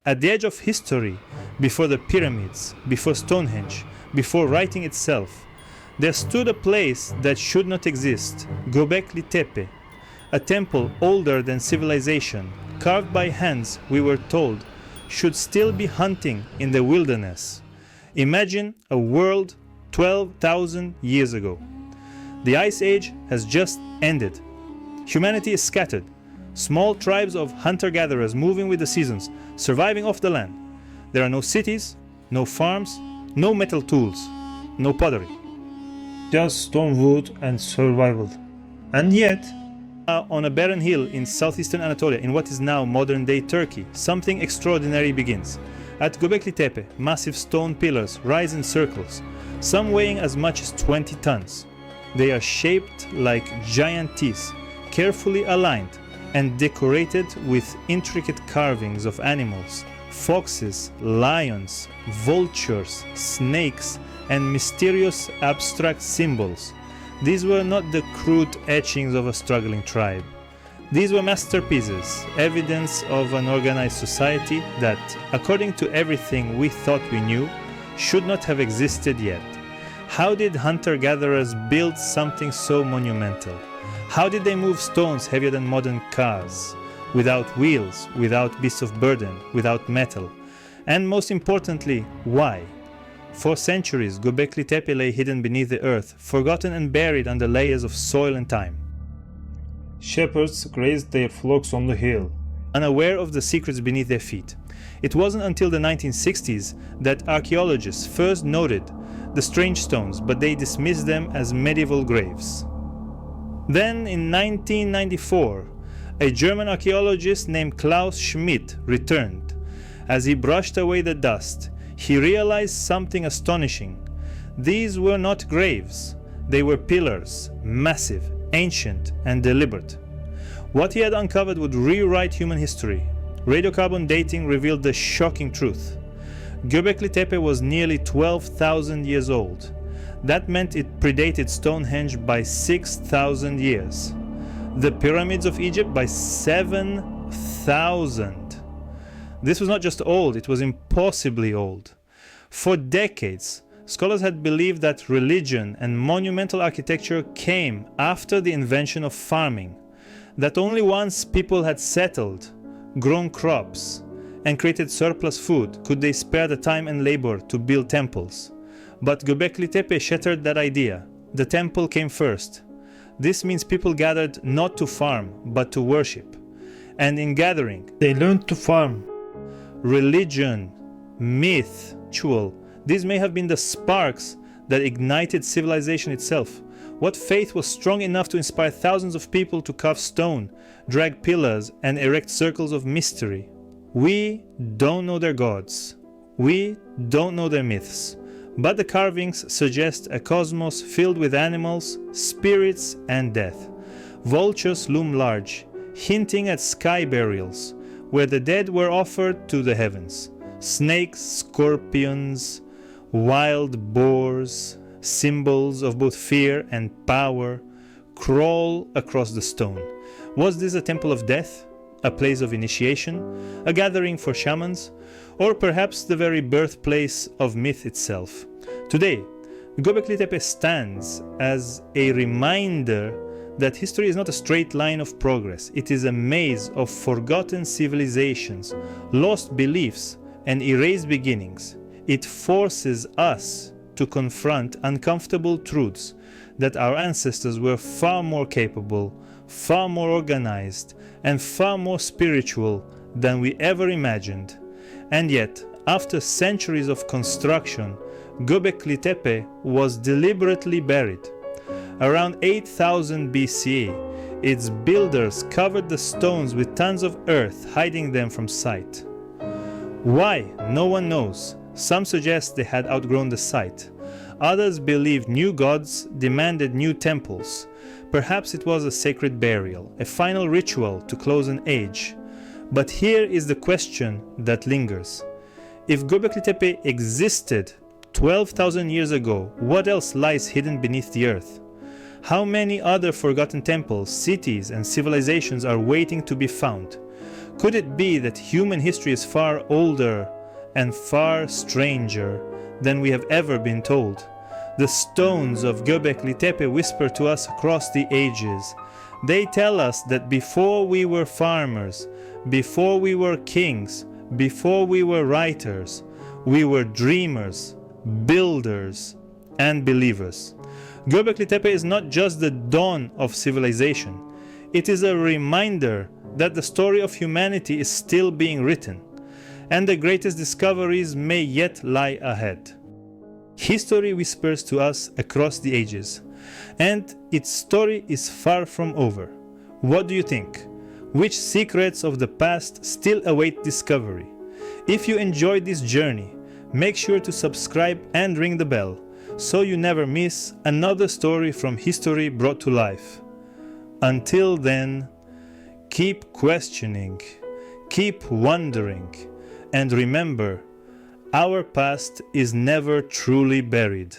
At the edge of history, before the pyramids, before Stonehenge, before writing itself, there stood a place that should not exist, Göbekli Tepe, a temple older than civilization, carved by hands, we were told, should still be hunting in the wilderness. Imagine a world 12,000 years ago. The Ice Age has just ended. Humanity is scattered. Small tribes of hunter-gatherers moving with the seasons, surviving off the land. There are no cities, no farms, no metal tools, no pottery. Just stone wood and survival. And yet, on a barren hill in southeastern Anatolia, in what is now modern-day Turkey, something extraordinary begins. At Göbekli Tepe, massive stone pillars rise in circles, some weighing as much as 20 tons. They are shaped like giant teeth, carefully aligned and decorated with intricate carvings of animals, foxes, lions, vultures, snakes, and mysterious abstract symbols. These were not the crude etchings of a struggling tribe. These were masterpieces, evidence of an organized society that, according to everything we thought we knew, should not have existed yet. How did hunter-gatherers build something so monumental? How did they move stones heavier than modern cars? Without wheels, without beasts of burden, without metal? And most importantly, why? For centuries, Göbekli Tepe lay hidden beneath the earth, forgotten and buried under layers of soil and time. Shepherds grazed their flocks on the hill, unaware of the secrets beneath their feet. It wasn't until the 1960s that archaeologists first noted the strange stones, but they dismissed them as medieval graves. Then, in 1994, a German archaeologist named Klaus Schmidt returned. As he brushed away the dust, he realized something astonishing. These were not graves. They were pillars, massive, ancient, and deliberate. What he had uncovered would rewrite human history. Radiocarbon dating revealed the shocking truth. Göbekli Tepe was nearly 12,000 years old. That meant it predated Stonehenge by 6,000 years. The pyramids of Egypt by 7,000. This was not just old, it was impossibly old. For decades, scholars had believed that religion and monumental architecture came after the invention of farming, that only once people had settled, grown crops, and created surplus food could they spare the time and labor to build temples. But Göbekli Tepe shattered that idea. The temple came first. This means people gathered not to farm, but to worship. And in gathering, they learned to farm. Religion, myth, ritual, these may have been the sparks that ignited civilization itself. What faith was strong enough to inspire thousands of people to carve stone, drag pillars, and erect circles of mystery? We don't know their gods. We don't know their myths. But the carvings suggest a cosmos filled with animals, spirits, and death. Vultures loom large, hinting at sky burials, where the dead were offered to the heavens. Snakes, scorpions, wild boars, symbols of both fear and power, crawl across the stone. Was this a temple of death? A place of initiation? A gathering for shamans? Or perhaps the very birthplace of myth itself? Today, Göbekli Tepe stands as a reminder that history is not a straight line of progress. It is a maze of forgotten civilizations, lost beliefs, and erased beginnings. It forces us to confront uncomfortable truths that our ancestors were far more capable, far more organized, and far more spiritual than we ever imagined. And yet, after centuries of construction, Göbekli Tepe was deliberately buried. Around 8000 BCE, its builders covered the stones with tons of earth, hiding them from sight. Why? No one knows. Some suggest they had outgrown the site. Others believe new gods demanded new temples. Perhaps it was a sacred burial, a final ritual to close an age. But here is the question that lingers. If Göbekli Tepe existed 12,000 years ago, what else lies hidden beneath the earth? How many other forgotten temples, cities, and civilizations are waiting to be found? Could it be that human history is far older and far stranger than we have ever been told? The stones of Göbekli Tepe whisper to us across the ages. They tell us that before we were farmers, before we were kings, before we were writers, we were dreamers, builders, and believers. Göbekli Tepe is not just the dawn of civilization. It is a reminder that the story of humanity is still being written, and the greatest discoveries may yet lie ahead. History whispers to us across the ages, and its story is far from over. What do you think? Which secrets of the past still await discovery? If you enjoyed this journey, make sure to subscribe and ring the bell so you never miss another story from history brought to life. Until then, keep questioning, keep wondering, and remember, our past is never truly buried.